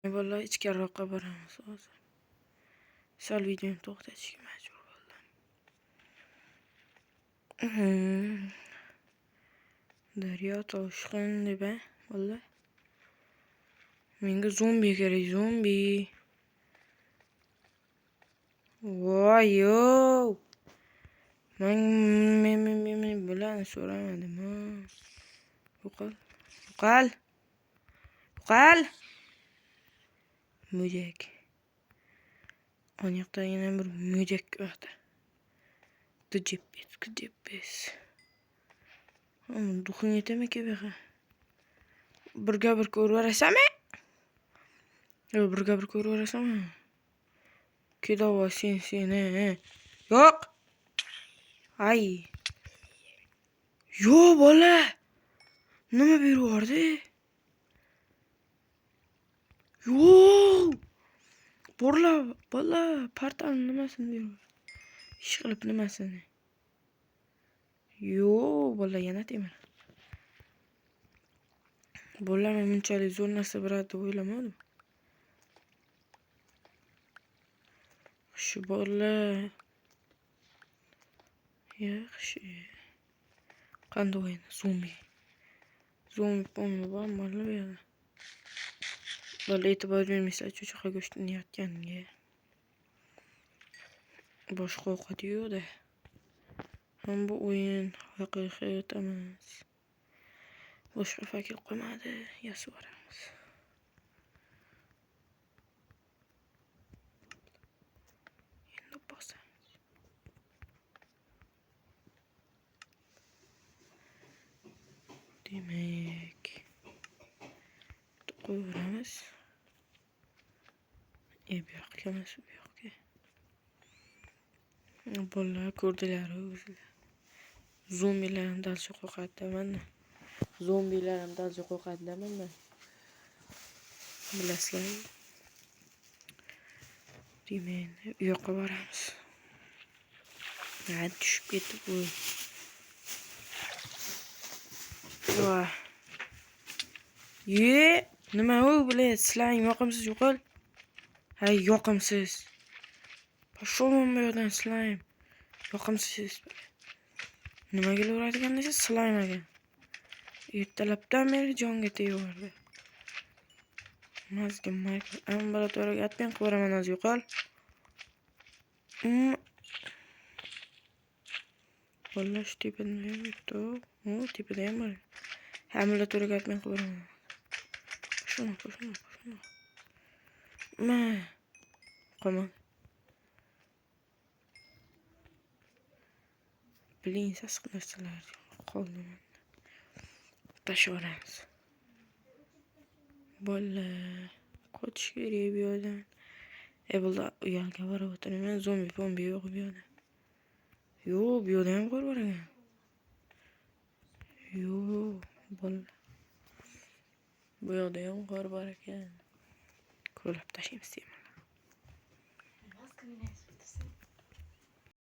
Vallahi ichkariroqqa boramiz hozir. Sal videoni to'xtatishga majbur bo'ldim. Daryo toshqin deb vallahi. Menga zombi kerak, zombi. Voyo. Men bilan so'ramadim. Yo'qol. Mujak. Onyaqda yana bir mujak yo'qdi. Djepes. Duxing yetami ki beha. Birga bir ko'raverasanmi? Birga bir ko'raverasanmi? Kedava seni. Yo'q. Ay. Yo bola. Nima beryapti? Yo. Bola portal nimasini beryapti? Ish qilib nimasini? Yo, bola yana temir. Bola men bunchalik zo'r narsa beradi deb o'ylamadim. Shu bola. Yaxshi. Qanday o'yin? Zombi pommi bormi bu yerda? Bola e'tibor bermaysa, cho'chqa go'shtini yotganiga. Boshqa ovqat yo'q-da. Ham bu o'yin haqiqat emas. Boshqa fakir qo'ymadi, yasaveramiz. Endi bosamiz. Demak, qo'yamiz. Bu yoqqa emas, bu yoqqa. Bolalar ko'rdilar o'zlari. Zombilardan dalcha qo'rqadiman. Zombilardan dalcha qo'rqadiman. Bilasizlar. Demak, bu yoqqa boramiz. Hadi tushib ketdi bu. Voy. Nima u bilan slime yoqimsiz yo'qol? Hay, yoqimsiz. Pashomon bu yerdan slime. Yoqimsiz. Nimaga uradigan desa slime'ga. Ertalabdan beri jonga teyordi. Mazga ambulatoriyaga atmay qo'raman az yo'qol. Bola shu tepada nima yuribdi? Tepada ham bor. Ambulatoriyaga atmay qo'raman. Shuni. Qoma. Biling sasiq narsalar qoldi. Tashaveramiz. Bola qochish kerak bu yerdan. Bular u yoqqa borib o'tiraman. Zombi yo'q bu yerda. Yo'q, bu yerda ham qor bor ekan. Yo'q, bola. Bu yoqda ham qor bor ekan. Ko'rib tashlaymiz.